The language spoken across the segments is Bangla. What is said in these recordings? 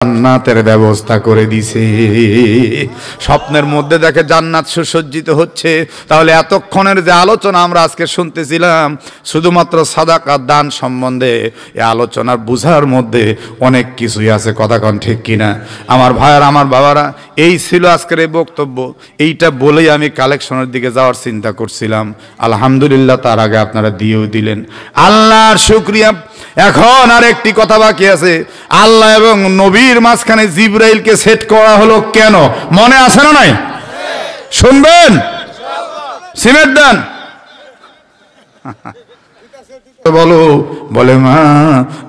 জান্নাতের ব্যবস্থা করে দিছে। স্বপ্নের মধ্যে দেখে জান্নাত সুসজ্জিত হচ্ছে। তাহলে এতক্ষণের যে আলোচনা আমরা আজকে শুনতেছিলাম শুধুমাত্র সাদাকা দান সম্বন্ধে, এই আলোচনার বুঝার মধ্যে অনেক কিছুই আছে। কথা কন ঠিক কিনা আমার ভাইয়ার, আমার বাবারা? এই ছিল আজকের এই বক্তব্য। এইটা বলেই আমি কালেকশনের দিকে যাওয়ার চিন্তা করছিলাম। আলহামদুলিল্লাহ, তার আগে আপনারা দিয়েও দিলেন, আল্লাহর শুকরিয়া। এখন আর একটি কথা বাকি আছে। আল্লাহ এবং নবীর মাঝখানে জিবরাইলকে সেট করা হলো কেন? মনে আছে না নাই? শুনবেন? সিমেন্ট দেন। বলো, বলে মা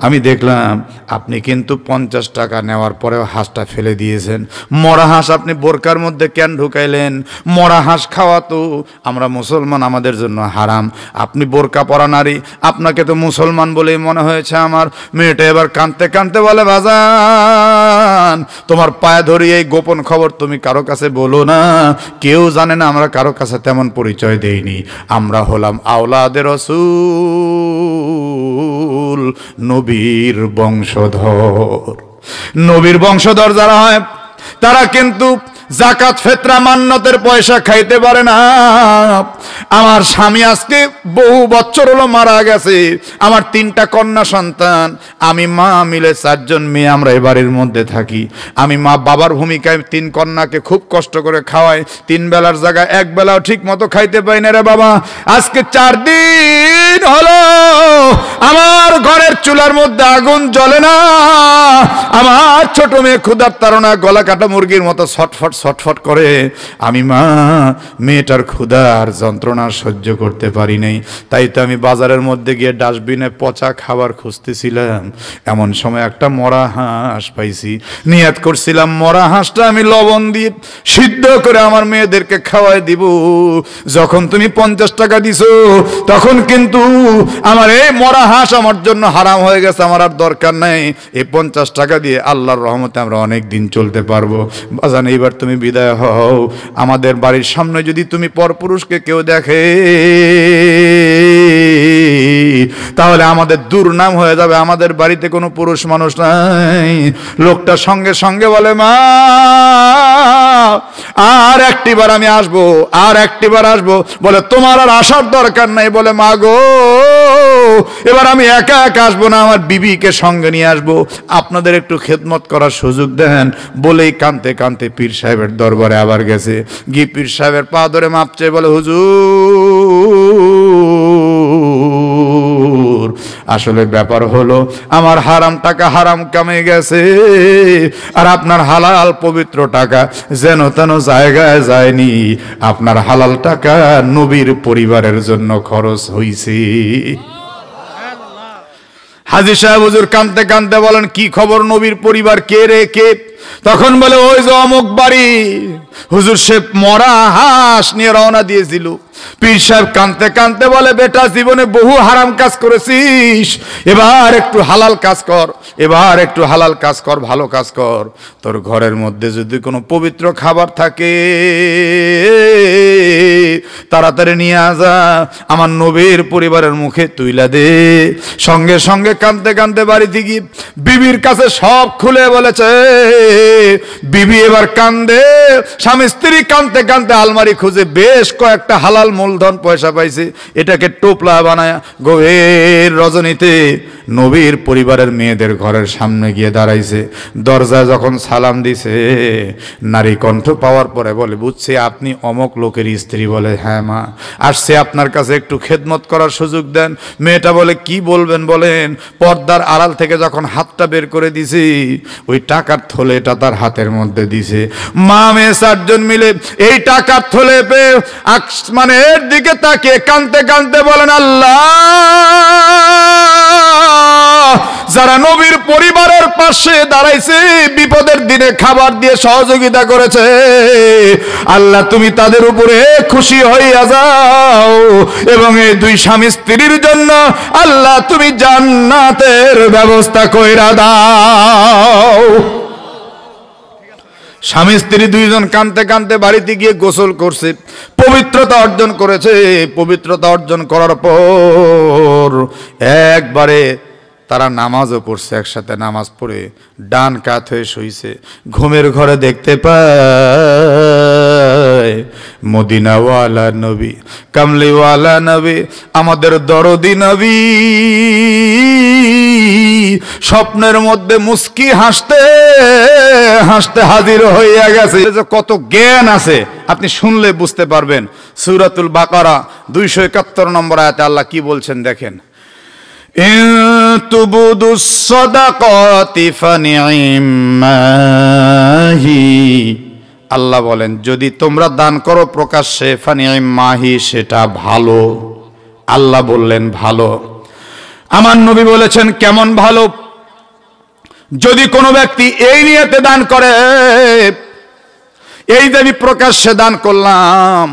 আমি দেখলাম আপনি কিন্তু 50 টাকা নেওয়ার পরেও হাঁসটা ফেলে দিয়েছেন। মরা হাঁস আপনি বোরকার মধ্যে কেন ঢুকাইলেন? মরা হাঁস খাওয়া তো আমরা মুসলমান, আমাদের জন্য হারাম। আপনি বোরকা পরা নারী, আপনাকে তো মুসলমান বলেই মনে হয়েছে আমার। মেয়েটা এবার কাঁদতে কাঁদতে বলে, বাজান তোমার পায়ে ধরি এই গোপন খবর তুমি কারো কাছে বলো না, কেউ জানে না, আমরা কারো কাছে তেমন পরিচয় দেইনি। আমরা হলাম আওলাদে রাসূল, নবীর বংশধর। নবীর বংশধর যারা হয় তারা কিন্তু জাকাত ফিতরা মান্নতের পয়সা খাইতে পারে না। আমার স্বামী আজকে বহু বছর হলো মারা গেছে। আমার 3টা কন্যা সন্তান, আমি মা মিলে 4 জন মেয়ে আমরা এই বাড়ির মধ্যে থাকি। আমি মা বাবার ভূমিকায় 3 কন্যাকে খুব কষ্ট করে খাওয়াই। 3 বেলার জায়গায় 1 বেলাও ঠিক মতো খাইতে পাই না রে বাবা। আজকে 4 দিন হলো আমার ঘরের চুলার মধ্যে আগুন জ্বলে না। আমার ছোট মেয়ে ক্ষুধার তাড়না গলা কাটা মুরগির মতো ছটফট ছটফট করে। আমি মা মেয়েটার ক্ষুধার যন্ত্রণা সহ্য করতে পারি নাই। তাই তো আমি বাজারের মধ্যে গিয়ে ডাস্টবিনে পচা খাবার খুঁজতেছিলাম। এমন সময় একটা মরা হাঁস পাইছি। নিয়ত করছিলাম মরা হাঁসটা আমি লবণ দিয়ে সিদ্ধ করে আমার মেয়েদেরকে খাওয়াই দিব। যখন তুমি 50 টাকা দিছো তখন কিন্তু আমার এই মরা হাঁস আমার জন্য হারাম হয়ে গেছে। আমার আর দরকার নাই। এই 50 টাকা দিয়ে আল্লাহর রহমতে আমরা অনেক দিন চলতে পারবো। বাজান এইবার তুমি বিদায় হও। আমাদের বাড়ির সামনে যদি তুমি পরপুরুষকে কেউ দেখে তাহলে আমাদের দুর্নাম হয়ে যাবে। আমাদের বাড়িতে কোনো পুরুষ মানুষ নাই। লোকটা সঙ্গে সঙ্গে বলে, মা আর একটিবার আমি আসবো, আর একটিবার আসবো। বলে তোমার আর আসার দরকার নাই। বলে মা গো এবার আমি একা একা আসবো না, আমার বিবিকে সঙ্গে নিয়ে আসবো। আপনাদের একটু খেদমত করার সুযোগ দেন। বলেই কাঁদতে কাঁদতে পীর সাহেবের দরবারে আবার গেছে। গিয়ে পীর সাহেবের পা ধরে মাপ চেয়ে বলে, হুজুর আসলে ব্যাপার হলো আমার হারাম টাকা হারাম কামে গেছে, আর আপনার হালাল পবিত্র টাকা যেন তেন জায়গায় যায়নি। আপনার হালাল টাকা নবীর পরিবারের জন্য খরচ হইছে। হাজী সাহেব হুজুর কাঁদতে কাঁদতে বলেন, কি খবর নবীর পরিবার? কে রে কে? তখন বলে, ওই যে অমুক বাড়ি। হুজুর সে মরা হাঁস নিয়ে রওনা দিয়েছিল। পীর সাহেব কাঁদতে কাঁদতে বলে, বেটা জীবনে বহু হারাম কাজ করেছিস, এবার একটু হালাল কাজ কর, এবার একটু হালাল কাজ কর, ভালো কাজ কর। তোর ঘরের মধ্যে যদি কোনো পবিত্র খাবার থাকে তাড়াতাড়ি নিয়ে আসা, আমার নবীর পরিবারের মুখে তুইলা দে। সঙ্গে সঙ্গে কাঁদতে কাঁদতে বাড়িতে গিয়ে বিবির কাছে সব খুলে বলেছে। বিবি এবার কান্দে। স্বামী স্ত্রী কাঁদতে কাঁদতে আলমারি খুঁজে বেশ কয়েকটা হালাল মূলধন পয়সা পাইছে। এটাকে টোপলা বানায় গভীর রজনীতে নবীর পরিবারের মেয়েদের ঘরের সামনে গিয়ে দাঁড়াইছে। দরজায় যখন সালাম দিছে, নারী কণ্ঠ পাওয়ার পরে বলে, বুঝছি আপনি অমক লোকের স্ত্রী। বলে, হ্যাঁ মা, আসছে আপনার কাছে একটু খেদমত করার সুযোগ দেন। মেয়েটা বলে, কি বলবেন বলেন। পর্দার আড়াল থেকে যখন হাতটা বের করে দিছি, ওই টাকার থলেটা তার হাতের মধ্যে দিছে। মা মেয়ে 4 জন মিলে এই টাকার থলে পেয়ে মানে এর দিকে তাকিয়ে কাঁদতে কাঁদতে বলেন, আল্লাহ যারা নবীর পরিবারের পাশে দাঁড়াইছে, বিপদের দিনে খাবার দিয়ে সহযোগিতা করেছে, আল্লাহ তুমি তাদের উপরে খুশি হইয়া যাও এবং এই 2 স্বামী স্ত্রীর জন্য আল্লাহ তুমি জান্নাতের ব্যবস্থা কইরা দাও। স্বামী স্ত্রী 2 জন কাঁদতে কাঁদতে বাড়িতে গিয়ে গোসল করছে, পবিত্রতা অর্জন করেছে। পবিত্রতা অর্জন করার পর একবারে তারা নামাজও পড়ছে, একসাথে নামাজ পড়ে ডান কাত হয়ে শুইছে। ঘুমের ঘরে দেখতে পায় মদিনাওয়ালা নবী, কামলিওয়ালা নবী, আমাদের দরদি নবী স্বপ্নের মধ্যে মুস্কি হাসতে হাসতে হাজির হইয়া গেছে। কত জ্ঞান আছে আপনি শুনলে বুঝতে পারবেন। সূরাতুল বাকারা 271 নম্বর আয়াতে আল্লাহ কি বলছেন দেখেন, ইন তুবুদুস সাদাকাতি ফানি'মাহি, আল্লাহ বলেন যদি তোমরা দান করো প্রকাশ্যে, ফানি'মাহি, সেটা ভালো। আল্লাহ বললেন ভালো। আমার নবী বলেছেন কেমন ভালো? যদি কোনো ব্যক্তি এই নিয়তে দান করে, এই যে আমি প্রকাশ্যে দান করলাম,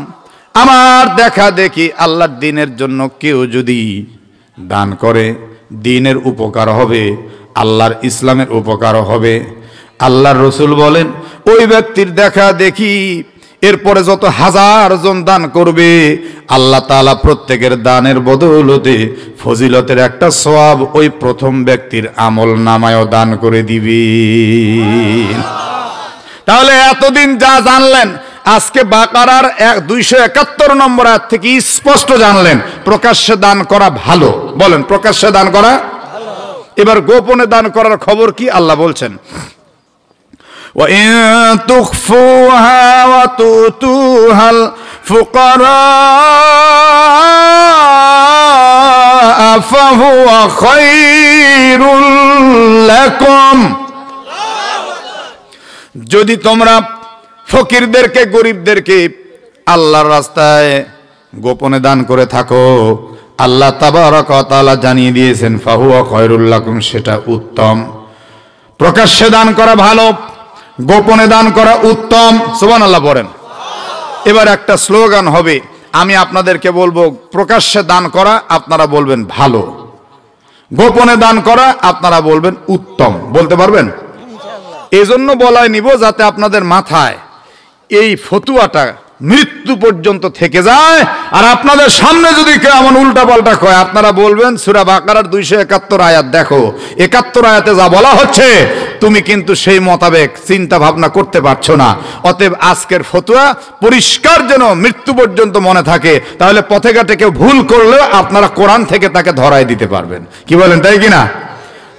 আমার দেখা দেখি আল্লাহর দ্বীনের জন্য কেউ যদি দান করে, দ্বীনের উপকার হবে, আল্লাহর ইসলামের উপকার হবে। আল্লাহর রাসূল বলেন ওই ব্যক্তির দেখা দেখি এরপরে যত হাজার জন দান করবে, আল্লাহ তাআলা প্রত্যেকের দানের বদৌলতে ফজিলতের একটা সওয়াব ওই প্রথম ব্যক্তির আমল নামায়ও দান করে দিবে। তাহলে এতদিন যা জানলেন, আজকে বাকারার 271 নম্বর আয়াত থেকে স্পষ্ট জানলেন প্রকাশ্যে দান করা ভালো। বলেন প্রকাশ্যে দান করা ভালো। এবার গোপনে দান করার খবর কি? আল্লাহ বলছেন وَإِن تُخْفُوهَا وَتُؤْتُوهَا الْفُقَرَاءَ فَهُوَ خَيْرٌ لَكُمْ, যদি তোমরা ফকিরদেরকে, গরিবদেরকে আল্লাহর রাস্তায় গোপনে দান করে থাকো, আল্লাহ তাবারাক ওয়া তাআলা জানিয়ে দিয়েছেন ফাহুয়া খায়রুল লাকুম, সেটা উত্তম। প্রকাশ্যে দান করা ভালো, গোপনে দান করা উত্তম। সুবহানাল্লাহ পড়েন। এবার একটা স্লোগান হবে, আমি আপনাদেরকে বলবো প্রকাশ্যে দান করা, আপনারা বলবেন ভালো, গোপনে দান করা আপনারা বলবেন উত্তম। বলতে পারবেন? এজন্য বলাই নিব যাতে আপনাদের মাথায় এই ফতুয়াটা মৃত্যু পর্যন্ত থেকে যায়। আর আপনাদের সামনে যদি কেউ এমন উল্টা পাল্টা কয়, আপনারা বলবেন সূরা বাকারার 271 আয়াত দেখো, 71 আয়াতে যা বলা হচ্ছে তুমি কিন্তু সেই মোতাবেক চিন্তা ভাবনা করতে পারছো না। অতএব আজকের ফতুয়া পরিষ্কার যেন মৃত্যু পর্যন্ত মনে থাকে, তাহলে পথে ঘাটে কেউ ভুল করলেও আপনারা কোরআন থেকে তাকে ধরায় দিতে পারবেন। কি বলেন, তাই কিনা?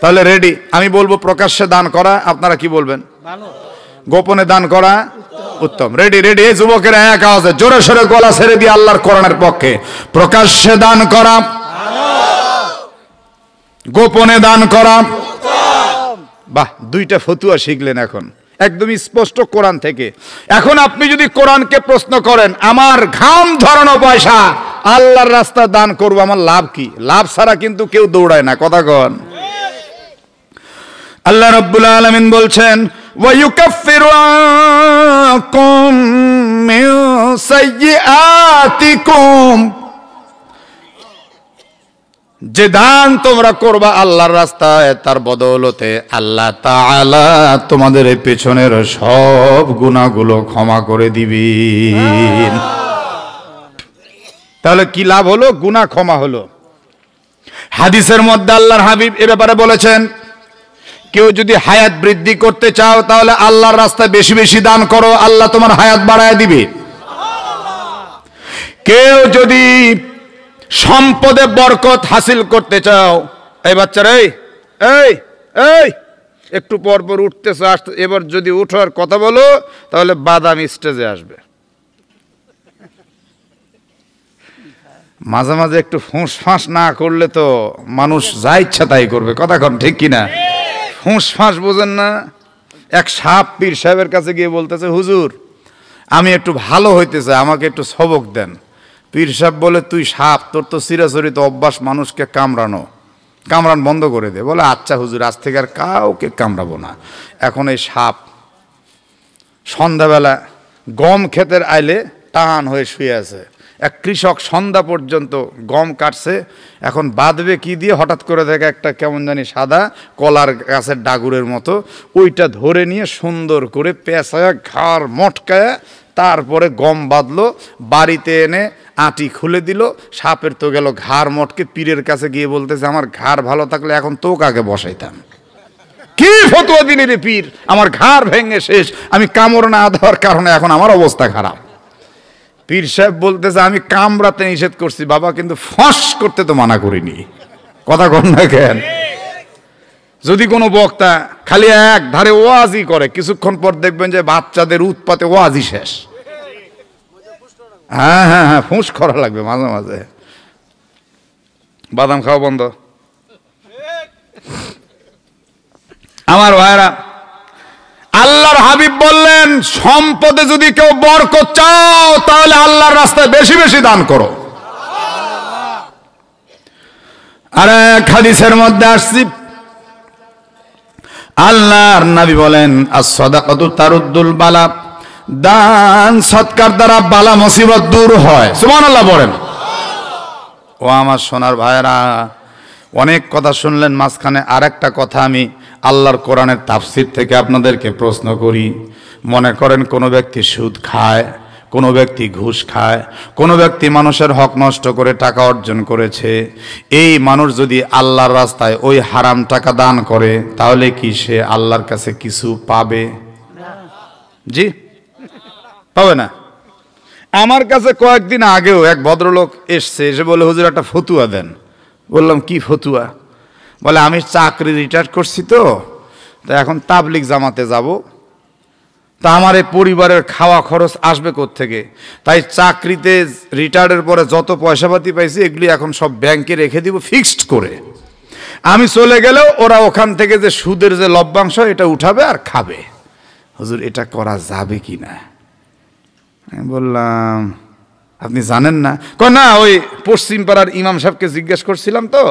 তাহলে রেডি। আমি বলবো প্রকাশ্যে দান করা, আপনারা কি বলবেন? ভালো। গোপনে দান করা উত্তম। Ready ready. এই যুবকেরা এক আওয়াজে জোরে সোরে গলা ছেড়ে দিয়ে আল্লাহর কোরআনের পক্ষে। প্রকাশ্যে দান করা ভালো, গোপনে দান করা উত্তম। বাহ, দুইটা ফতুয়া শিখলেন এখন একদম স্পষ্ট কোরআন থেকে। এখন আপনি যদি কোরআনকে প্রশ্ন করেন, আমার ঘাম ঝরানো পয়সা আল্লাহর রাস্তায় দান করব, আমার লাভ কি? লাভ ছাড়া কিন্তু কেউ দৌড়ায় না, কথা কন। আল্লাহ রাব্বুল আলামিন বলছেন وَيُكَفِّرُ عَنكُم مِّن سَيِّئَاتِكُمْ, যে দান তোমরা করবা আল্লাহর রাস্তায়, তার বদৌলতে আল্লাহ তাআলা তোমাদের এই পেছনের সব গুনাহগুলো ক্ষমা করে দিবেন। তাহলে কি লাভ হলো? গুনাহ ক্ষমা হলো। হাদিসের মধ্যে আল্লাহর হাবিব এ ব্যাপারে বলেছেন, কেউ যদি হায়াত বৃদ্ধি করতে চাও তাহলে আল্লাহর রাস্তায় বেশি বেশি দান করো, আল্লাহ তোমার হায়াত বাড়ায় দিবে। কেউ যদি সম্পদে বরকত হাসিল করতে চাও, এই বাচ্চারা এই এই এই একটু পর পর উঠতেছে আসতে, এবার যদি উঠার কথা বলো তাহলে বাদাম স্টেজে আসবে। মাঝে মাঝে একটু ফুঁস ফাঁস না করলে তো মানুষ যা ইচ্ছা তাই করবে, কথা কন ঠিক কিনা? ফুঁস ফাঁস বোঝেন না? এক সাপ পীর সাহেবের কাছে গিয়ে বলতেছে, হুজুর আমি একটু ভালো হইতে চাই, আমাকে একটু সবক দেন। পীর সাহেব বলে, তুই সাপ, তোর তো চিরাচরিত অভ্যাস মানুষকে কামড়ানো, কামড়ান বন্ধ করে দে। বলে আচ্ছা হুজুর, আজ থেকে আর কাউকে কামড়াবো না। এখন এই সাপ সন্ধ্যাবেলা গম ক্ষেতের আইলে টান হয়ে শুয়ে আছে। এক কৃষক সন্ধ্যা পর্যন্ত গম কাটছে, এখন বাঁধবে কি দিয়ে, হঠাৎ করে দেখে একটা কেমন জানি সাদা কলার গাছের ডাগুরের মতো, ওইটা ধরে নিয়ে সুন্দর করে পেঁচায়া ঘাড় মটকায়া তারপরে গম বাঁধলো, বাড়িতে এনে আটি খুলে দিল, সাপের তো গেল ঘাড় মটকে, পীরের কাছে গিয়ে বলতেছে আমার ঘাড় ভালো থাকলে এখন তো কাকে বসাইতাম। কি ফতোয়া দিলি রে পীর, আমার ঘাড় ভেঙে শেষ, আমি কামড় না দেওয়ার কারণে এখন আমার অবস্থা খারাপ। পীর সাহেব বলতেছে আমি কামড়াতে নিষেধ করছি বাবা, কিন্তু ফস করতে তো মানা করিনি। কথা কন না কেন? যদি কোনো বক্তা খালি এক ধারে ওয়াজি করে, কিছুক্ষণ পর দেখবেন যে বাচ্চাদের উৎপাতে ওয়াজি শেষ। হ্যাঁ হ্যাঁ হ্যাঁ, ফুঁস করা লাগবে মাঝে মাঝে। বাদাম খাওয়া বন্ধ। আমার ভাইরা, আল্লাহর হাবিব বললেন সম্পদে যদি কেউ বরকত চাও তাহলে আল্লাহর রাস্তায় বেশি বেশি দান করো। আর এক হাদিসের মধ্যে আসছি, আল্লাহর নবী বলেন as-সাদাকাতু তারুদ্দুল বালা, দান সৎকার দ্বারা বালা মুসিবত দূর হয়। সুবহানাল্লাহ বলেন। ও আমার সোনার ভাইরা, অনেক কথা শুনলেন, মাঝখানে আরেকটা কথা আমি আল্লাহর কোরআনের তাফসীর থেকে আপনাদেরকে প্রশ্ন করি। মনে করেন কোনো ব্যক্তি সুদ খায়, কোনো ব্যক্তি ঘুষ খায়, কোনো ব্যক্তি মানুষের হক নষ্ট করে টাকা অর্জন করেছে, এই মানুষ যদি আল্লাহর রাস্তায় ওই হারাম টাকা দান করে তাহলে কি সে আল্লাহর কাছে কিছু পাবে? জি, পাবে না। আমার কাছে কয়েকদিন আগেও এক ভদ্রলোক এসছে, এসে বলে হুজুর একটা ফতুয়া দেন। বললাম কি ফতুয়া? বলে আমি চাকরি রিটায়ার করছি তো এখন তাবলিগ জামাতে যাব, তা আমার এই পরিবারের খাওয়া খরচ আসবে কোত্থেকে, তাই চাকরিতে রিটায়ারের পরে যত পয়সাপাতি পাইছি এগুলি এখন সব ব্যাংকে রেখে দিব ফিক্সড করে, আমি চলে গেলেও ওরা ওখান থেকে যে সুদের যে লভ্যাংশ এটা উঠাবে আর খাবে। হুজুর এটা করা যাবে কি না? আমি বললাম আপনি জানেন না? কয় না, ওই পশ্চিম পাড়ার ইমাম সাহেবকে জিজ্ঞেস করছিলাম তো,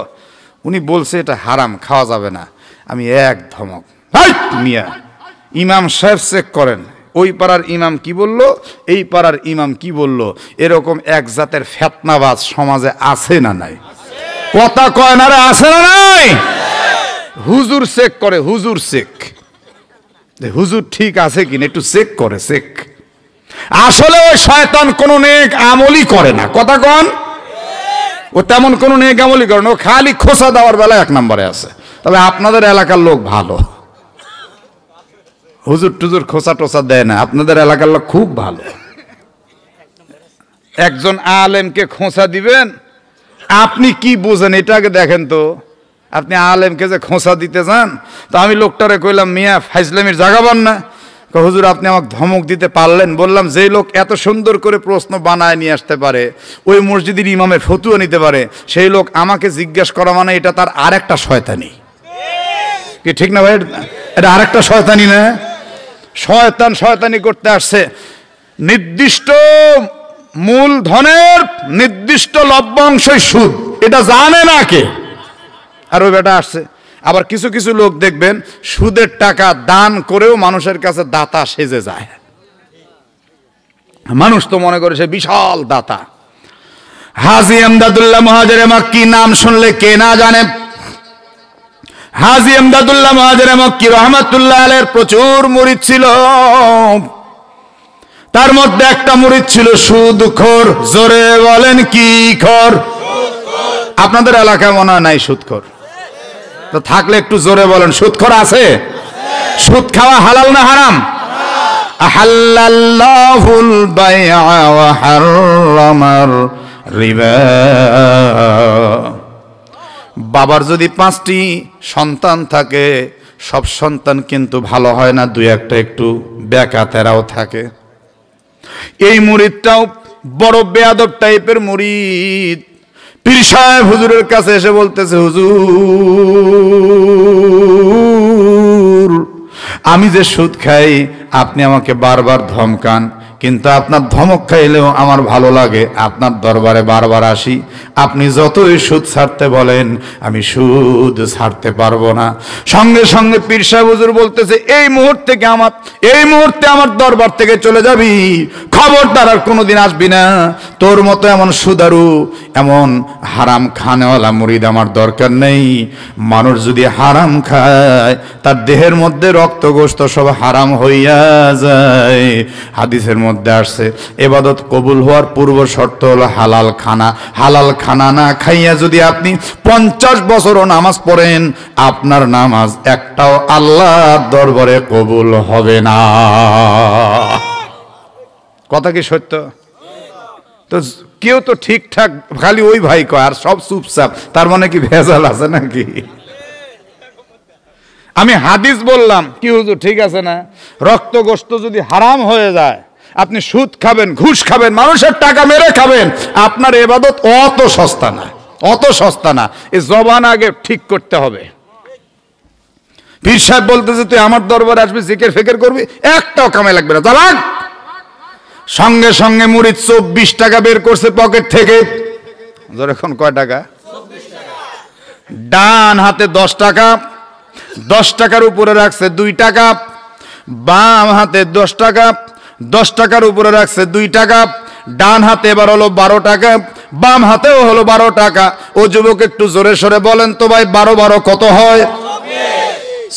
উনি বলছে এটা হারাম, খাওয়া যাবে না। আমি এক ধমক, হাই মিয়া, ইমাম সাহেব চেক করেন ওই পাড়ার ইমাম কি বলল, এই পাড়ার ইমাম কি বলল। এরকম এক জাতের ফেতনাবাজ সমাজে আছে না নাই? কথা কয় না রে, আছে না নাই? হুজুর চেক করে, হুজুর চেক, হুজুর ঠিক আছে কিনা একটু চেক করে, চেক। আসলে ওই শয়তান কোন নেক আমলই করে না। কথা কন, ও তেমন কোন নেক আমলই করে না, ও খালি খোসা দেওয়ার বেলা এক নম্বরে আছে। তবে আপনাদের এলাকার লোক ভালো, হুজুর টুজুর খোসা টোসা দেয় না, আপনাদের এলাকার লোক খুব ভালো। একজন আলেমকে খোঁচা দিবেন, আপনি কি বুঝেন এটা আগে দেখেন তো। আপনি আলেমকে যে খোঁচা দিতে চান, তো আমি লোকটারে কইলাম মিয়া ফাইজলামির জায়গা পান না? হুজুর আপনি আমাকে ধমক দিতে পারলেন। বললাম যেই লোক এত সুন্দর করে প্রশ্ন বানায় নিয়ে আসতে পারে, ওই মসজিদের ইমামের ফতুয়া নিতে পারে, সেই লোক আমাকে জিজ্ঞাসা করা মানে এটা তার আরেকটা শয়তানি। কি ঠিক না ভাই? এটা আরেকটা শয়তানি না? শয়তান শয়তানি করতে আসছে। নির্দিষ্ট মূলধনের নির্দিষ্ট লভ্যাংশই সুদ, এটা জানে না কে, আর ওই বেটা আসছে। আবার কিছু কিছু লোক দেখবেন সুদের টাকা দান করেও মানুষের কাছে দাতা সেজে যায়। মানুষ তো মনে করে সে বিশাল দাতা। হাজী এমদাদুল্লাহ মুহাজিরে মক্কি নাম শুনলে কে না জানে? হাজী এমদাদুল্লাহ মুহাজিরে মক্কি রাহমাতুল্লাহ আলাইহির প্রচুর মুরিদ ছিল। তার মধ্যে একটা মুরিদ ছিল সুদখোর। জোরে বলেন কি খোর? আপনাদের এলাকায় মনে হয় নাই সুদখোর, তো থাকলে একটু জোরে বলেন সুদখোর আছে? সুদ খাওয়া হালাল না হারাম? আহাল্লাল্লাহুল বাই'a ওয়া হারামার রিবা। বাবার যদি 5টি সন্তান থাকে, সব সন্তান কিন্তু ভালো হয় না, দুই একটা একটু বেকাতেরাও থাকে। এই মুরিদটাও বড় বেয়াদব টাইপের মুরিদ। পীর সাহেব হুজুরের কাছে এসে বলতেছে, হুজুর আমি যে সুদ খাই আপনি আমাকে বারবার ধমকান, কিন্তু আপনার ধমক খাইলেও আমার ভালো লাগে, আপনার দরবারে বারবার আসি, আপনি যতই সুদ ছাড়তে বলেন আমি সুদ ছাড়তে পারবো না। সঙ্গে সঙ্গে পীর সাহেব হুজুর বলতেছে, এই মুহূর্তে আমার দরবার থেকে চলে যাবি, খবরদার আর কোনোদিন আসবি না। তোর মতো এমন সুদারু, এমন হারাম খানেওয়ালা মুরিদ আমার দরকার নেই। মানুষ যদি হারাম খায় তার দেহের মধ্যে রক্ত গোশত সব হারাম হইয়া যায়। হাদিসের মধ্যে আসছে ইবাদত কবুল হওয়ার পূর্ব শর্ত হলো হালাল খানা। হালাল খানা না খাইয়া যদি আপনি 50 বছরও নামাজ পড়েন, আপনার নামাজ একটাও আল্লাহর দরবারে কবুল হবে না। কথা কি সত্য? তো কেউ তো ঠিকঠাক খালি ওই ভাই কয় আর সব চুপচাপ, তার মানে কি ভেজাল আছে নাকি? আমি হাদিস বললাম কি হুজুর, ঠিক আছে না? রক্ত গোশত যদি হারাম হয়ে যায়, আপনি সুদ খাবেন, ঘুষ খাবেন, মানুষের টাকা মেরে খাবেন, আপনার ইবাদত অত সস্তা না, অত সস্তা না। এই জবান আগে ঠিক করতে হবে। পীর সাহেব বলতেছে তুই আমার দরবারে আসবি, জিকির ফিকির করবি, একটাও কামে লাগবে না, চালাক। সঙ্গে সঙ্গে মুরিদ 24 টাকা বের করছে পকেট থেকে। এখন কয় টাকা? ডান হাতে 10 টাকা, 10 টাকার উপরে রাখছে 2 টাকা। বাম হাতে 10 টাকা, 10 টাকার উপরে রাখছে 2 টাকা। ডান হাতে এবার হলো 12 টাকা, বাম হাতেও হলো 12 টাকা। ও যুবক একটু জোরে সরে বলেন তো ভাই, 12 12 কত হয়?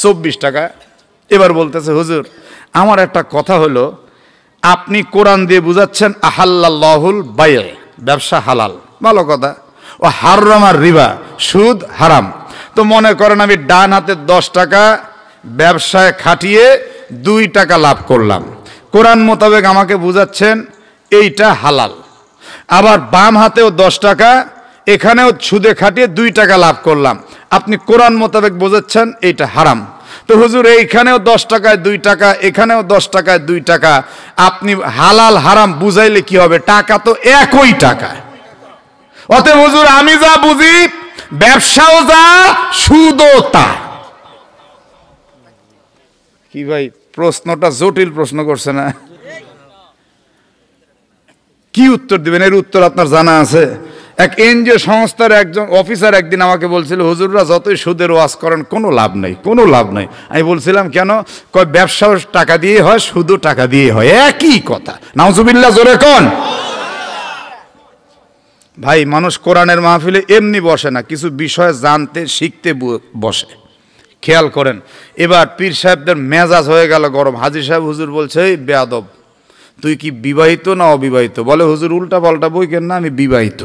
24 টাকা। এবার বলতেছে হুজুর আমার একটা কথা হলো, আপনি কোরআন দিয়ে বুঝাচ্ছেন আহাল্লাল্লাহুল বায়', ব্যবসা হালাল, ভালো কথা। ও হারামার রিবা, সুদ হারাম। তো মনে করেন আমি ডান হাতে 10 টাকা ব্যবসায় খাটিয়ে 2 টাকা লাভ করলাম, কোরআন মোতাবেক আমাকে বুঝাচ্ছেন এইটা হালাল। আবার বাম হাতেও 10 টাকা, এখানেও সুদে খাটিয়ে 2 টাকা লাভ করলাম, আপনি কোরআন মোতাবেক বোঝাচ্ছেন এইটা হারাম। তো হুজুর এইখানেও 10 টাকায় 2 টাকা, এখানেও 10 টাকায় 2 টাকা, আপনি হালাল হারাম বুঝাইলে কি হবে? টাকা তো একই টাকা। অতএব হুজুর আমি যা বুঝি ব্যবসাও যা, সুদও তা। কি ভাই প্রশ্নটা জটিল প্রশ্ন করছে না? কি উত্তর দিবেন? এর উত্তর আপনার জানা আছে? এক এনজিও সংস্থার একজন অফিসার একদিন আমাকে বলছিল হুজুররা যতই সুদের ওয়াজ করেন কোনো লাভ নাই, কোনো লাভ নাই। আমি বলছিলাম কেন? কয় ব্যবসাও টাকা দিয়ে হয়, সুদও টাকা দিয়ে হয়, একই কথা। নাউজুবিল্লাহ, জোরে কোন। ভাই মানুষ কোরআনের মাহফিলে এমনি বসে না, কিছু বিষয় জানতে শিখতে বসে। খেয়াল করেন, এবার পীর সাহেবদের মেজাজ হয়ে গেল গরম। হাজী সাহেব হুজুর বলছে এই বেয়াদব, তুই কি বিবাহিত না অবিবাহিত? বলে হুজুর উল্টা পাল্টা বই কেন না, আমি বিবাহিত।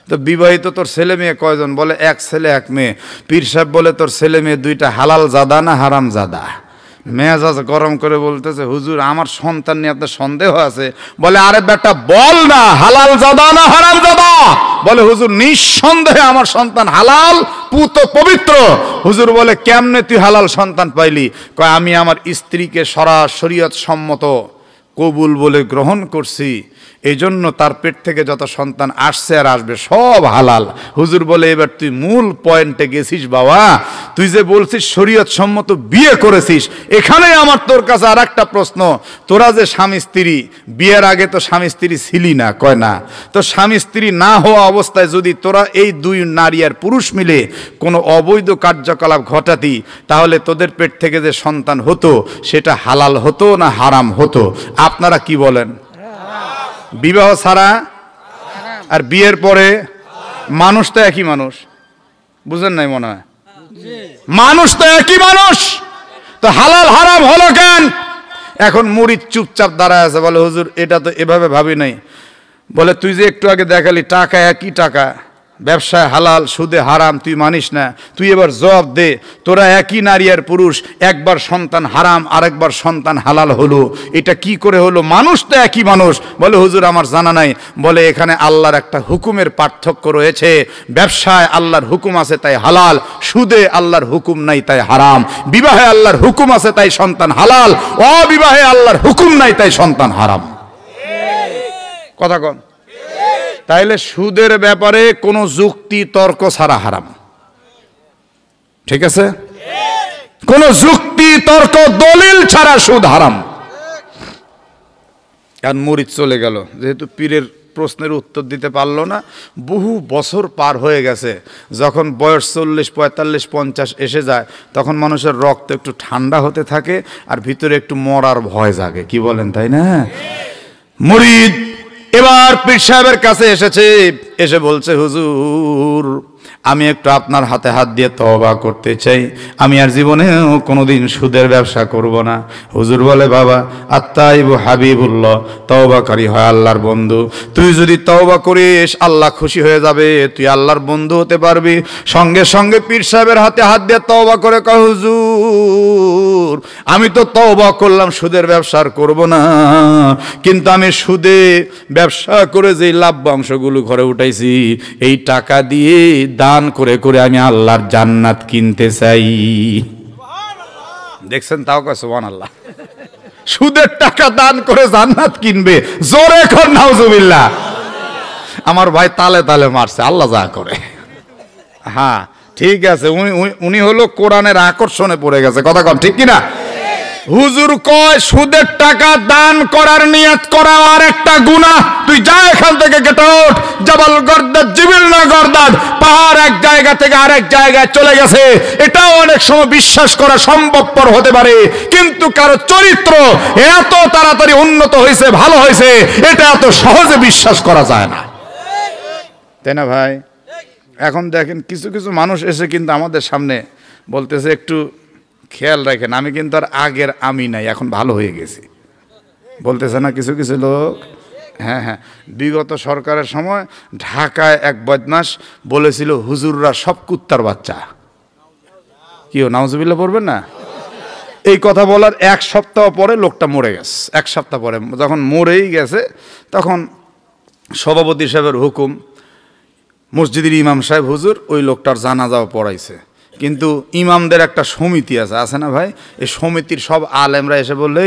তো বিবাহিত তোর ছেলে মেয়ে কয়জন? বলে 1 ছেলে 1 মেয়ে। পীর সাহেব বলে তোর ছেলে মেয়ে 2টা হালাল জাদা না হারাম জাদা? মেজাজ গরম করে বলতেছে হুজুর আমার সন্তান নিয়ে আপনার সন্দেহ আছে। বলে আরে বেটা বল না, হালাল জাদা না হারাম জাদা? বলে হুজুর নিঃসন্দেহে আমার সন্তান হালাল, পুত পবিত্র। হুজুর বলে কেমনে তুই হালাল সন্তান পাইলি? কয় আমি আমার স্ত্রীকে শরীয়ত সম্মত কবুল বলে গ্রহণ করছি, এই জন্য তার পেট থেকে যত সন্তান আসছে আর আসবে সব হালাল। হুজুর বলে এবার তুই মূল পয়েন্টে গেছিস বাবা, তুই যে বলছিস শরীয়ত সম্মত বিয়ে করেছিস, এখানে আমার তোর কাছে আর একটা প্রশ্ন। তোরা যে স্বামী স্ত্রী, বিয়ের আগে তো স্বামী স্ত্রী ছিলি না? কয় না। তো স্বামী স্ত্রী না হওয়া অবস্থায় যদি তোরা এই 2 নারী আর পুরুষ মিলে কোনো অবৈধ কার্যকলাপ ঘটাতি, তাহলে তোদের পেট থেকে যে সন্তান হতো সেটা হালাল হতো না হারাম হতো? আপনারা কি বলেন? বিবাহ ছাড়া আর বিয়ের পরে মানুষ তো একই মানুষ, বুঝেন নাই মনে হয়? মানুষ তো একই মানুষ, তো হালাল হারাম হলো কেন? এখন মুরিদ চুপচাপ দাঁড়ায় আছে, বলে হুজুর এটা তো এভাবে ভাবি নাই। বলে তুই যে একটু আগে দেখালি টাকা একই টাকা, ব্যবসায় হালাল সুদে হারাম, তুই মানিস না। তুই এবার জবাব দে, তোরা একই নারী আর পুরুষ, একবার সন্তান হারাম আরেকবার সন্তান হালাল হলো, এটা কি করে হলো? মানুষ তো একই মানুষ। বলে হুজুর আমার জানা নাই। বলে এখানে আল্লাহর একটা হুকুমের পার্থক্য রয়েছে। ব্যবসায় আল্লাহর হুকুম আছে তাই হালাল, সুদে আল্লাহর হুকুম নাই তাই হারাম। বিবাহে আল্লাহর হুকুম আছে তাই সন্তান হালাল, অবিবাহে আল্লাহর হুকুম নাই তাই সন্তান হারাম। কথা কন। তাইলে সুদের ব্যাপারে কোনো যুক্তি তর্ক ছাড়া হারাম, ঠিক আছে? কোনো যুক্তি তর্ক দলিল ছাড়া সুদ হারাম। আর মুরিদ চলে গেল, যেহেতু পীরের প্রশ্নের উত্তর দিতে পারলো না। বহু বছর পার হয়ে গেছে, যখন বয়স 40, 45, 50 এসে যায়, তখন মানুষের রক্ত একটু ঠান্ডা হতে থাকে আর ভিতরে একটু মরার ভয় জাগে। কি বলেন তাই না? মুরিদ এবার পীর সাহেবের কাছে এসেছে, এসে বলছে হুজুর আমি একটু আপনার হাতে হাত দিয়ে তওবা করতে চাই, আমি আর জীবনেও কোনোদিন সুদের ব্যবসা করব না। হুজুর বলে বাবা আত্তাইবু হাবিবুল্লাহ, তওবাকারী হয় আল্লাহর বন্ধু, তুই যদি তওবা করিস আল্লাহ খুশি হয়ে যাবে, তুই আল্লাহর বন্ধু হতে পারবি। সঙ্গে সঙ্গে পীর সাহেবের হাতে হাত দিয়ে তওবা করে কয় হুজুর আমি তো তওবা করলাম সুদের ব্যবসা আর করব না, কিন্তু আমি সুদে ব্যবসা করে যে লাভ্যাংশগুলো ঘরে উঠাইছি এই টাকা দিয়ে দান করে করে আমি আল্লাহর জান্নাত কিনতে চাই। দেখছেন, তাও কয় সুবহানাল্লাহ, সুদের টাকা দান করে জান্নাত কিনবে, জোরে কর নাউজুবিল্লাহ। আমার ভাই তালে তালে মারছে, আল্লাহ যা করে। হ্যাঁ ঠিক আছে, উনি হলো কোরআনের আকর্ষণে পড়ে গেছে, কথা কম ঠিক কিনা? হুজুর কয় সুদের টাকা দান করার নিয়ত করা আর একটা গুনাহ, তুই যা এখান থেকে, গেট আউট। জাবাল গর্দাদ জিবিল না গর্দাদ, পাহাড় এক জায়গা থেকে আরেক জায়গায় চলে গেছে, এটাও অনেক সময় বিশ্বাস করা সম্ভবপর হতে পারে, কিন্তু কারো চরিত্র এত তাড়াতাড়ি উন্নত হয়েছে, ভালো হয়েছে, এটা এত সহজে বিশ্বাস করা যায় না, তাই না ভাই? এখন দেখেন কিছু কিছু মানুষ এসে কিন্তু আমাদের সামনে বলতেছে একটু খেয়াল রাখেন, আমি কিন্তু আর আগের আমি নাই, এখন ভালো হয়ে গেছি, বলতেছে না কিছু কিছু লোক। হ্যাঁ হ্যাঁ, বিগত সরকারের সময় ঢাকায় এক বদমাস বলেছিল হুজুররা সব কুত্তার বাচ্চা। কি নাউজুবিল্লাহ পড়বেন না? এই কথা বলার এক সপ্তাহ পরে লোকটা মরে গেছে। এক সপ্তাহ পরে যখন মরেই গেছে, তখন সভাপতি সাহেবের হুকুম, মসজিদের ইমাম সাহেব হুজুর ওই লোকটার জানাজাও পড়াইছে, কিন্তু ইমামদের একটা সমিতি আছে না ভাই, এই সমিতির সব আলেমরা এসে বললে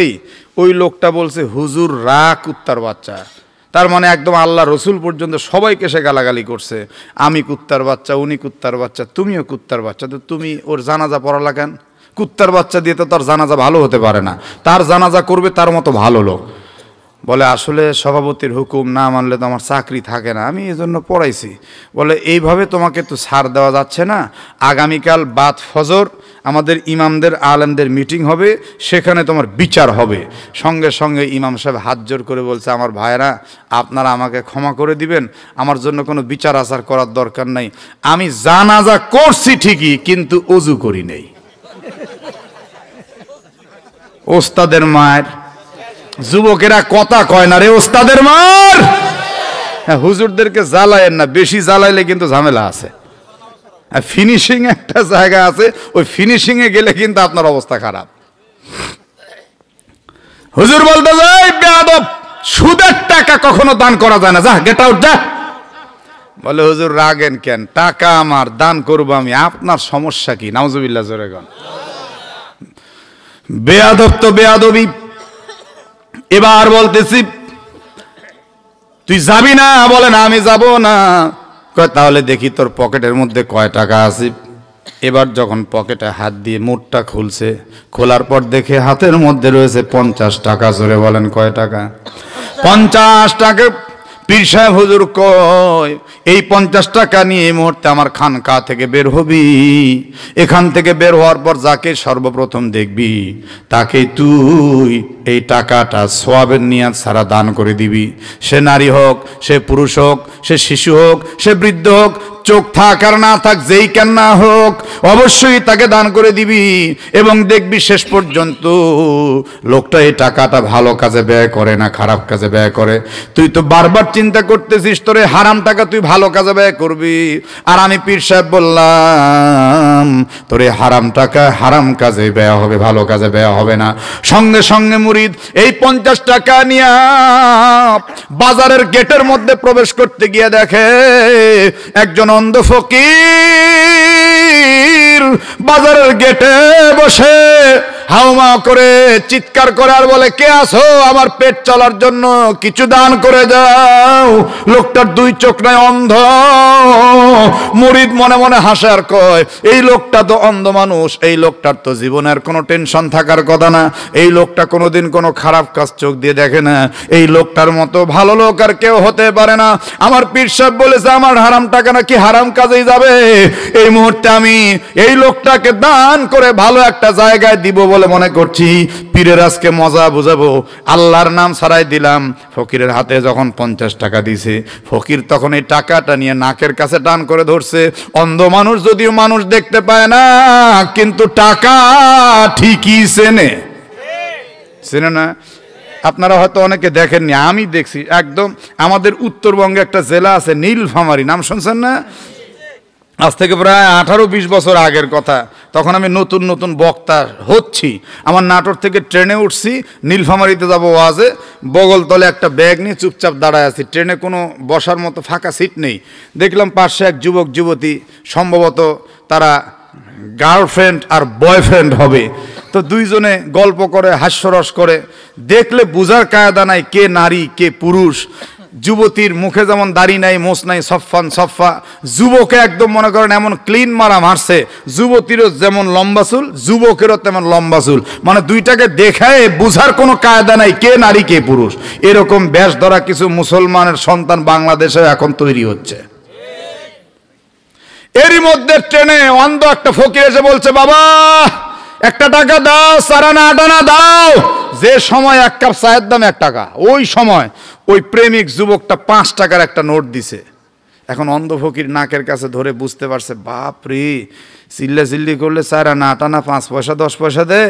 ওই লোকটা বলছে হুজুর রা কুত্তার বাচ্চা, তার মানে একদম আল্লাহ রসুল পর্যন্ত সবাইকে সে গালাগালি করছে, আমি কুত্তার বাচ্চা, উনি কুত্তার বাচ্চা, তুমিও কুত্তার বাচ্চা, তো তুমি ওর জানাজা পড়ালা কেন? কুত্তার বাচ্চা দিয়ে তো তার জানাজা ভালো হতে পারে না, তার জানাজা করবে তার মতো ভালো লোক। বলে আসলে সভাপতির হুকুম না মানলে তো আমার চাকরি থাকে না, আমি এই জন্য পড়াইছি। বলে এইভাবে তোমাকে তো ছাড় দেওয়া যাচ্ছে না, আগামীকাল বাদ ফজর আমাদের ইমামদের আলেমদের মিটিং হবে, সেখানে তোমার বিচার হবে। সঙ্গে সঙ্গে ইমাম সাহেব হাত জোর করে বলছে আমার ভাইরা আপনারা আমাকে ক্ষমা করে দিবেন, আমার জন্য কোনো বিচার আচার করার দরকার নাই, আমি জানাজা করছি ঠিকই কিন্তু ওযু করি নেই। ওস্তাদের মায়ের, যুবকেরা কথা কয় না রে ওস্তাদের মার। হ্যাঁ, হুজুরদেরকে জ্বালায়েন না, বেশি জ্বালাইলে কিন্তু ঝামেলা আছে। ফিনিশিং একটা জায়গা আছে, ওই ফিনিশিং এ গেলে কিন্তু আপনার অবস্থা খারাপ। হুজুর বলতে যায় বেয়াদব, সুদের টাকা কখনো দান করা যায় না, যা গেট আউট যা। বলে হুজুর রাগেন কেন, টাকা আমার, দান করবো আমি, আপনার সমস্যা কি? নাউজুবিল্লাহ জোরে গান। বেয়াদব তো বেয়াদবি। এবার বলতেছি তুই যাবি না? বলে না আমি যাব না। কয় তাহলে দেখি তোর পকেটের মধ্যে কয় টাকা আছে। এবার যখন পকেটে হাত দিয়ে মুঠটা খুলছে, খোলার পর দেখে হাতের মধ্যে রয়েছে 50 টাকা। জোরে বলেন কয় টাকা? 50 টাকা। পীর সাহেব হুজুর কয় এই 50 টাকা নিয়ে এই মুহূর্তে আমার খানকা থেকে বের হবি, এখান থেকে বের হওয়ার পর যাকে সর্বপ্রথম দেখবি তাকে তুই এই টাকাটা সওয়াবের নিয়াত ছাড়া দান করে দিবি। সে নারী হোক, সে পুরুষ হোক, সে শিশু হোক, সে বৃদ্ধ হোক, চোখ থাক আর না থাক, যেই কেন না হোক, অবশ্যই তাকে দান করে দিবি। এবং দেখবি শেষ পর্যন্ত লোকটা এই টাকাটা ভালো কাজে ব্যয় করে না খারাপ কাজে ব্যয় করে। তুই তো বারবার চিন্তা করতেছিস তোর হারাম টাকা তুই ভালো কাজে ব্যয় করবি, আর আমি পীর সাহেব বললাম তোর হারাম টাকা হারাম কাজে ব্যয় হবে, ভালো কাজে ব্যয় হবে না। সঙ্গে সঙ্গে মুরিদ এই 50 টাকা নিয়ে বাজারের গেটের মধ্যে প্রবেশ করতে গিয়ে দেখে একজন অন্ধ ফকির বাজারের গেটে বসে হাউমা করে চিৎকার করে আর বলে কে আছো, আমার পেট চলার জন্য কিছু দান করে দাও। লোকটার 2 চোখ নাই, অন্ধ। মুরিদ মনে মনে হাসে আর কয় এই লোকটা তো অন্ধ মানুষ, এই লোকটার তো জীবনের কোনো টেনশন থাকার কথা না, এই লোকটা কোনোদিন কোনো খারাপ কাজ চোখ দিয়ে দেখে না, এই লোকটার মতো ভালো লোক আর কেউ হতে পারে না। আমার পীর সাহেব বলেছে আমার হারাম টাকা নাকি হারাম কাজেই যাবে, এই মুহূর্তে আমি এই লোকটাকে দান করে ভালো একটা জায়গায় দিব বলে বলে মনে করছি পীরের আজকে মজা বুঝাবো, আল্লাহর নাম ছাড়াই দিলাম। ফকিরের হাতে যখন 50 টাকা দিছে, ফকির তখন এই টাকাটা নিয়ে নাকের কাছে টান করে ধরছে। অন্ধ মানুষ যদিও মানুষ দেখতে পায় না, কিন্তু টাকা ঠিকই চেনে না? আপনারা হয়তো অনেকে দেখেননি, আমি দেখছি। একদম আমাদের উত্তরবঙ্গে একটা জেলা আছে নীলফামারী, নাম শুনছেন না? আজ থেকে প্রায় 18-20 বছর আগের কথা। তখন আমি নতুন নতুন বক্তা হচ্ছি। আমার নাটোর থেকে ট্রেনে উঠছি, নীলফামারীতে যাবো ওয়াজে। বগলতলে একটা ব্যাগ নিয়ে চুপচাপ দাঁড়ায় আছি। ট্রেনে কোনো বসার মতো ফাঁকা সিট নেই। দেখলাম পাশে এক যুবক যুবতী, সম্ভবত তারা গার্লফ্রেন্ড আর বয়ফ্রেন্ড হবে। তো দুইজনে গল্প করে, হাস্যরস করে। দেখলে বুঝার কায়দা নাই কে নারী কে পুরুষ। যুবতীর মুখে যেমন দাড়ি নাই, মোছ নাই, সফফান সফফা। যুবকে একদম মনে করেন এমন ক্লিন মারা মারছে। যুবতীরও যেমন লম্বা চুল, যুবকেরও তেমন লম্বা চুল। মানে দুইটাকে দেখায় বুঝার কোনো কায়দা নাই কে নারী কে পুরুষ। এরকম বেশ ধরা কিছু মুসলমানের সন্তান বাংলাদেশে এখন তৈরি হচ্ছে। এরই মধ্যে ট্রেনে অন্ধ একটা ফকির এসে বলছে, বাবা একটা টাকা দাও, সারানা আটানা দাও। যে সময় এক কাপ চায়ের দাম 1 টাকা, ওই সময় ওই প্রেমিক যুবকটা 5 টাকার একটা নোট দিছে। এখন অন্ধ ফকির নাকের কাছে ধরে বুঝতে পারছে, বাপ রে, চিল্লা চিল্লি করলে সারানা আটানা 5 পয়সা 10 পয়সা দে,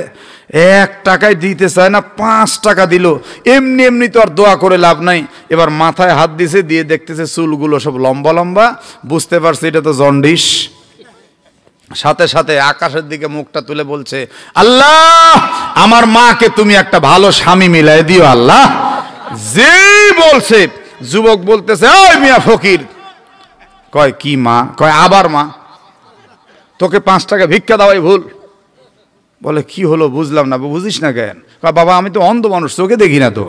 1 টাকায় দিতে চায় না, 5 টাকা দিল। এমনি এমনি তো আর দোয়া করে লাভ নাই। এবার মাথায় হাত দিছে, দিয়ে দেখতেছে চুলগুলো সব লম্বা লম্বা। বুঝতে পারছে এটা তো জন্ডিস। সাথে সাথে আকাশের দিকে মুখটা তুলে বলছে, আল্লাহ আমার মাকে তুমি একটা ভালো স্বামী মিলাই দিও আল্লাহ। যেই বলছে, যুবক বলতেছে, ওই মিয়া ফকির। কয় কি মা? কয় আবার মা। তোকে 5 টাকা ভিক্ষা দেওয়াই ভুল। বলে কি হলো বুঝলাম না। বুঝিস না কেন? কয় বাবা আমি তো অন্ধ মানুষ, চোখে দেখি না তো।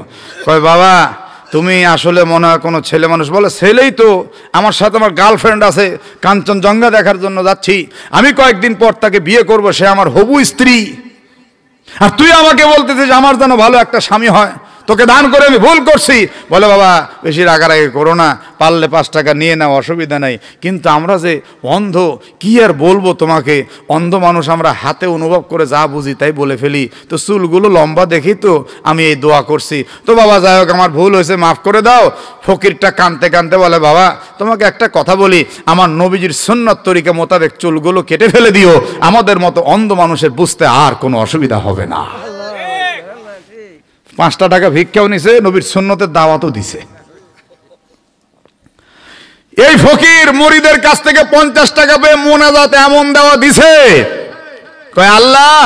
কয় বাবা তুমি আসলে মনে হয় কোনো ছেলে মানুষ। বলে ছেলেই তো, আমার সাথে আমার গার্লফ্রেন্ড আছে, কাঞ্চনজঙ্ঘা দেখার জন্য যাচ্ছি। আমি কয়েকদিন পর তাকে বিয়ে করব, সে আমার হবু স্ত্রী। আর তুই আমাকে বলতেছিস আমার যেন ভালো একটা স্বামী হয়, তোকে দান করে আমি ভুল করছি। বলে বাবা বেশি রাগারাগি করো না, পারলে 5 টাকা নিয়ে নাও, অসুবিধা নাই। কিন্তু আমরা যে অন্ধ, কি আর বলবো তোমাকে। অন্ধ মানুষ আমরা হাতে অনুভব করে যা বুঝি তাই বলে ফেলি। তো চুলগুলো লম্বা দেখি তো আমি এই দোয়া করছি। তো বাবা যাই হোক আমার ভুল হয়েছে, মাফ করে দাও। ফকিরটা কাঁদতে কাঁদতে বলে, বাবা তোমাকে একটা কথা বলি, আমার নবীজির সুন্নাত তরিকা মোতাবেক চুলগুলো কেটে ফেলে দিও, আমাদের মতো অন্ধ মানুষের বুঝতে আর কোনো অসুবিধা হবে না। 5 টাকা ভিক্ষাও নিছে, নবীর সুন্নতের দাওয়াতও দিছে। এই ফকির মুরিদের কাছ থেকে 50 টাকা পেয়ে মোনাজাত এমন দেওয়া দিছে, কয় আল্লাহ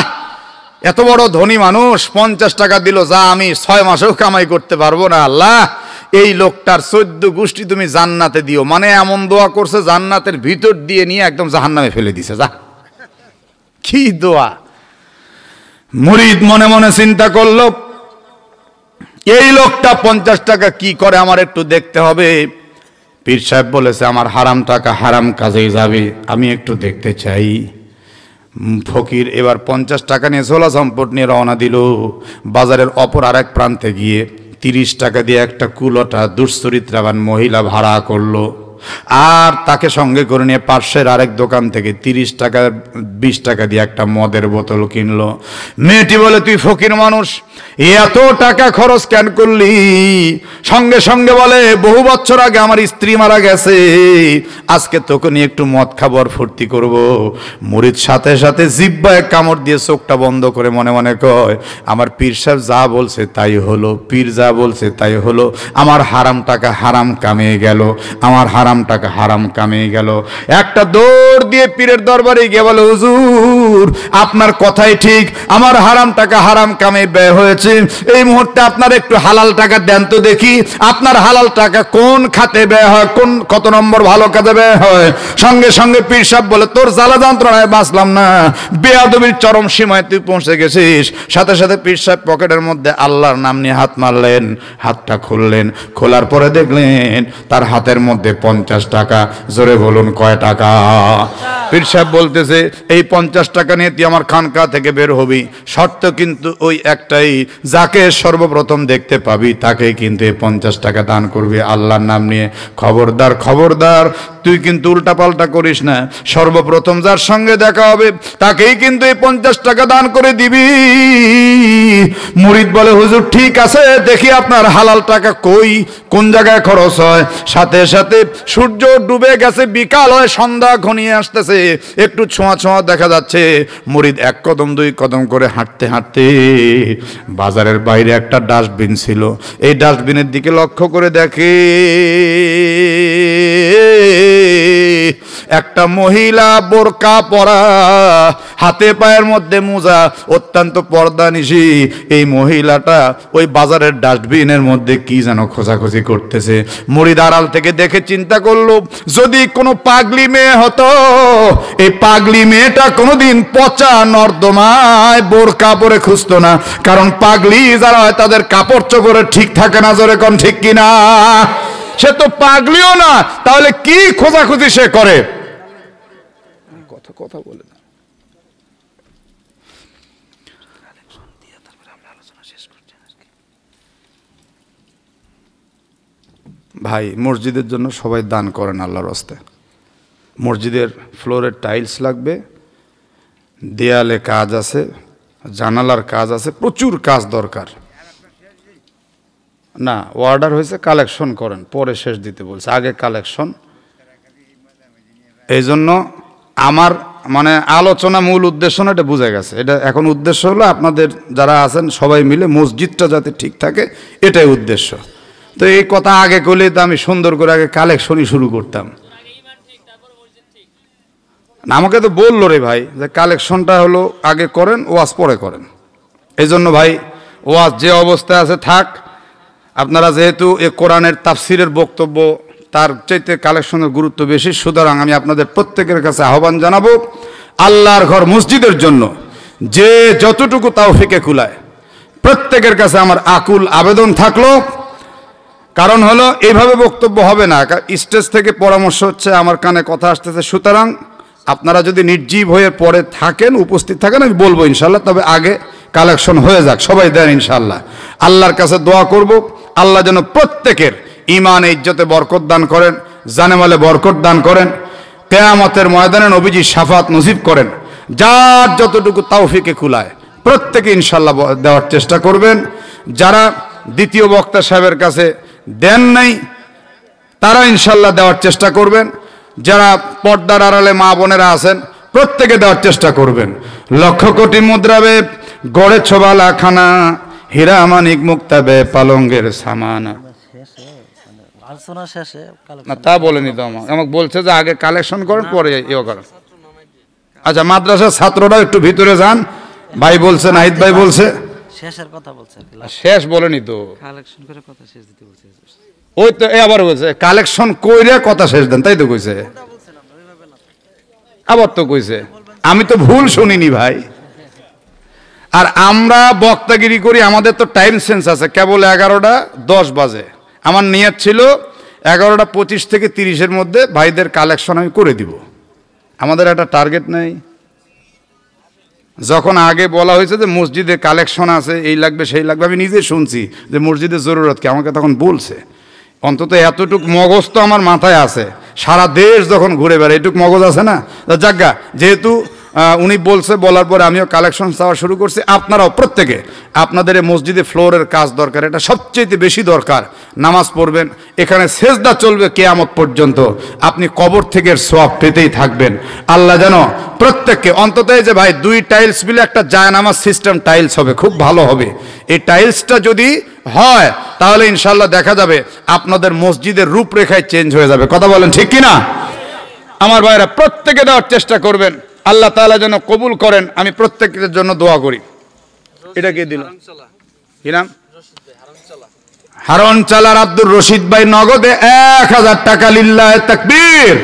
এত বড় ধনী মানুষ 50 টাকা দিল, যা আমি 6 মাসেও কামাই করতে পারবো না। আল্লাহ এই লোকটার 14 গোষ্ঠী তুমি জান্নাতে দিও। মানে এমন দোয়া করছে জান্নাতের ভিতর দিয়ে নিয়ে একদম জাহান্নামে ফেলে দিছে। যা কি দোয়া! মুরিদ মনে মনে চিন্তা করলো, এই লোকটা 50 টাকা কি করে আমার একটু দেখতে হবে। পীর সাহেব বলেছে আমার হারাম টাকা হারাম কাজেই যাবে, আমি একটু দেখতে চাই। ফকির এবার 50 টাকা নিয়ে ঝোলা সম্পদ নিয়ে রওনা দিল। বাজারের অপর আরেক প্রান্তে গিয়ে 30 টাকা দিয়ে একটা কুলোটা দুশ্চরিত্রাবান মহিলা ভাড়া করলো। আর তাকে সঙ্গে করে নিয়ে পাশের আরেক দোকান থেকে 30 টাকা 20 টাকা দিয়ে একটা মদের বোতল কিনলো। মেয়েটি বলে তুই ফকির মানুষ, এত টাকা খরচ কেন করলি? সঙ্গে সঙ্গে বলে বহু বছর আগে আমার স্ত্রী মারা গেছে, আজকে তোকে নিয়ে একটু মদ খাবার ফুর্তি করব। মুরিদ সাথে সাথে জিহ্বায় কামড় দিয়ে চোখটা বন্ধ করে মনে মনে কয় আমার পীর সাহেব যা বলছে তাই হলো, পীর যা বলছে তাই হলো। আমার হারাম টাকা হারাম কামিয়ে গেল, আমার হারাম টাকা হারাম কামিয়ে গেল। একটা দৌড় দিয়ে পীরের দরবারে গিয়ে বলে হুজুর আপনার কথাই ঠিক, আমার হারাম টাকা হারাম কামিয়ে ব্যয় হয়েছে। এই মুহূর্তে আপনার একটু হালাল টাকা দেন তো দেখি, আপনার হালাল টাকা কোন খাতে ব্যয় হয়, কোন কত নম্বর ভালো কাজে ব্যয় হয়। সঙ্গে সঙ্গে পীর সাহেব বলে তোর জ্বালা যন্ত্রণায় বাঁচলাম না, বেয়াদবির চরম সীমায় তুই পৌঁছে গেছিস। সাথে সাথে পীর সাহেব পকেটের মধ্যে আল্লাহর নাম নিয়ে হাত মারলেন, হাতটা খুললেন। খোলার পরে দেখলেন তার হাতের মধ্যে 50 টাকা। জোরে বলুন কয় টাকা? পীর সাহেব বলতেছে এই 50 টাকা নিয়ে তুই আমার খানকা থেকে বের হবি, শর্ত কিন্তু ওই একটাই, যাকে সর্বপ্রথম দেখতে পাবি তাকেই কিন্তু এই 50 টাকা দান করবি আল্লাহর নাম নিয়ে। খবরদার খবরদার, তুই কিন্তু উল্টাপাল্টা করিস না, সর্বপ্রথম যার সঙ্গে দেখা হবে তাকেই কিন্তু এই 50 টাকা দান করে দিবি। মুরিদ বলে হুজুর ঠিক আছে, দেখি আপনার হালাল টাকা কই, কোন জায়গায় খরচ হয়। সাথে সাথে সূর্য ডুবে গেছে, বিকাল হয়, সন্ধ্যা ঘনিয়ে আসতেছে, একটু ছোঁয়া ছোঁয়া দেখা যাচ্ছে। মুরিদ 1 কদম 2 কদম করে হাঁটতে হাঁটতে বাজারের বাইরে একটা ডাস্টবিন ছিল, এই ডাস্টবিনের দিকে লক্ষ্য করে দেখে একটা মহিলা বোরকা পরা, হাতে পায়ের মধ্যে মোজা, অত্যন্ত পর্দানিশী। এই মহিলাটা ওই বাজারের ডাস্টবিনের মধ্যে কি যেন খোঁজাখুঁজি করতেছে। মুরিদ আড়াল থেকে দেখে চিন্তা করলো, যদি কোনো পাগলি মেয়ে হতো, এই পাগলি মেয়েটা কোনোদিন পচা নর্দমায় বোরকা পরে খুঁজতো না, কারণ পাগলি যারা হয় তাদের কাপড় চোপড়ে ঠিক থাকে না, জোরে কোন ঠিক কিনা? সে তো পাগলিও না, তাহলে কি খোঁজাখুঁজি সে করে? কথা বলে না ভাই। মসজিদের জন্য সবাই দান করেন আল্লাহর রাস্তে। মসজিদের ফ্লোরের টাইলস লাগবে, দেয়ালে কাজ আছে, জানালার কাজ আছে, প্রচুর কাজ দরকার। না, অর্ডার হয়েছে, কালেকশন করেন, পরে শেষ দিতে বলছে, আগে কালেকশন। এই জন্য আমার মানে আলোচনা মূল উদ্দেশ্য না, এটা বুঝে গেছে। এটা এখন উদ্দেশ্য হলো আপনাদের যারা আছেন সবাই মিলে মসজিদটা যাতে ঠিক থাকে, এটাই উদ্দেশ্য। তো এই কথা আগে করলে তো আমি সুন্দর করে আগে কালেকশনই শুরু করতাম। আমাকে তো বললো রে ভাই যে কালেকশনটা হলো আগে করেন, ওয়াজ পরে করেন। এই জন্য ভাই ওয়াজ যে অবস্থায় আছে থাক। আপনারা যেহেতু এ কোরআনের তাফসিরের বক্তব্য, তার চাইতে কালেকশনের গুরুত্ব বেশি, সুতরাং আমি আপনাদের প্রত্যেকের কাছে আহ্বান জানাবো, আল্লাহর ঘর মসজিদের জন্য যে যতটুকু তাওফিকে কুলায়, প্রত্যেকের কাছে আমার আকুল আবেদন থাকলো। কারণ হলো এইভাবে বক্তব্য হবে না, স্টেজ থেকে পরামর্শ হচ্ছে, আমার কানে কথা আসতেছে। সুতরাং আপনারা যদি নির্জীব হয়ে পরে থাকেন, উপস্থিত থাকেন, আমি বলবো ইনশাল্লাহ, তবে আগে কালেকশন হয়ে যাক, সবাই দেন ইনশাল্লাহ। আল্লাহর কাছে দোয়া করব, আল্লাহ যেন প্রত্যেকের ঈমান ইজ্জতে বরকত দান করেন, জানেমালে বরকত দান করেন, কিয়ামতের ময়দানে নবীজি শাফাত নসিব করেন। যার যতটুকু তাওফিকে কুলায় প্রত্যেকে ইনশাল্লাহ দেওয়ার চেষ্টা করবেন। যারা দ্বিতীয় বক্তা সাহেবের কাছে দেন নাই তারা ইনশাল্লাহ দেওয়ার চেষ্টা করবেন। যারা পর্দার আড়ালে মা বোনেরা আছেন প্রত্যেকে দেওয়ার চেষ্টা করবেন। 1,00,000 কোটি মুদ্রাবে গড়ে ছোবালা খানা, হীরা মানিক মুক্তাবে পালঙ্গের সামানা। না তা বলেনি তো, আমাকে বলছে যে আগে কালেকশন করেন পরে ইয়ে করেন। আচ্ছা, মাদ্রাসার ছাত্ররা একটু ভিতরে যান। ভাই বলছে, নাহিদ ভাই বলছে শেষের কথা বলছে, শেষ বলেনি তো, কালেকশন করে কথা শেষ দিতে বলছে। ওই তো আবার বলছে কালেকশন কইরে কথা শেষ দেন, তাই তো কইছে, আবার তো কইছে। আমি তো ভুল শুনিনি ভাই। আর আমরা বক্তাগিরি করি, আমাদের তো টাইম সেন্স আছে। কেবল 11:10 বাজে, আমার নিয়ত ছিল 11:25 থেকে 30-এর মধ্যে ভাইদের কালেকশন আমি করে দিব। আমাদের একটা টার্গেট নেই। যখন আগে বলা হয়েছে যে মসজিদে কালেকশন আছে, এই লাগবে সেই লাগবে, আমি নিজে শুনছি যে মসজিদের জরুরত কি, আমাকে তখন বলছে। অন্তত এতটুক মগজ তো আমার মাথায় আছে, সারা দেশ যখন ঘুরে বেড়ায় এটুক মগজ আছে না। যাজ্ঞা, যেহেতু উনি বলছে, বলার পরে আমিও কালেকশন চাওয়া শুরু করছি। আপনারাও প্রত্যেকে আপনাদের এই মসজিদে ফ্লোরের কাজ দরকার, এটা সবচেয়ে বেশি দরকার। নামাজ পড়বেন, এখানে সেজদা চলবে কিয়ামত পর্যন্ত, আপনি কবর থেকে সওয়াব পেতেই থাকবেন। আল্লাহ যেন প্রত্যেককে অন্তত এই যে ভাই 2 টাইলস মিলে একটা জায়নামাজ সিস্টেম টাইলস হবে, খুব ভালো হবে। এই টাইলসটা যদি হয় তাহলে ইনশাল্লাহ দেখা যাবে আপনাদের মসজিদের রূপরেখায় চেঞ্জ হয়ে যাবে। কথা বলেন ঠিক কিনা? আমার ভাইরা প্রত্যেকে দেওয়ার চেষ্টা করবেন, আল্লাহ তাআলা যেন কবুল করেন। আমি প্রত্যেকের জন্য দোয়া করি। এটা কে দিল? কি নাম? হারন চালার আব্দুর রশিদ ভাই, নগদে 1000 টাকা। লিল্লাহে তাকবীর।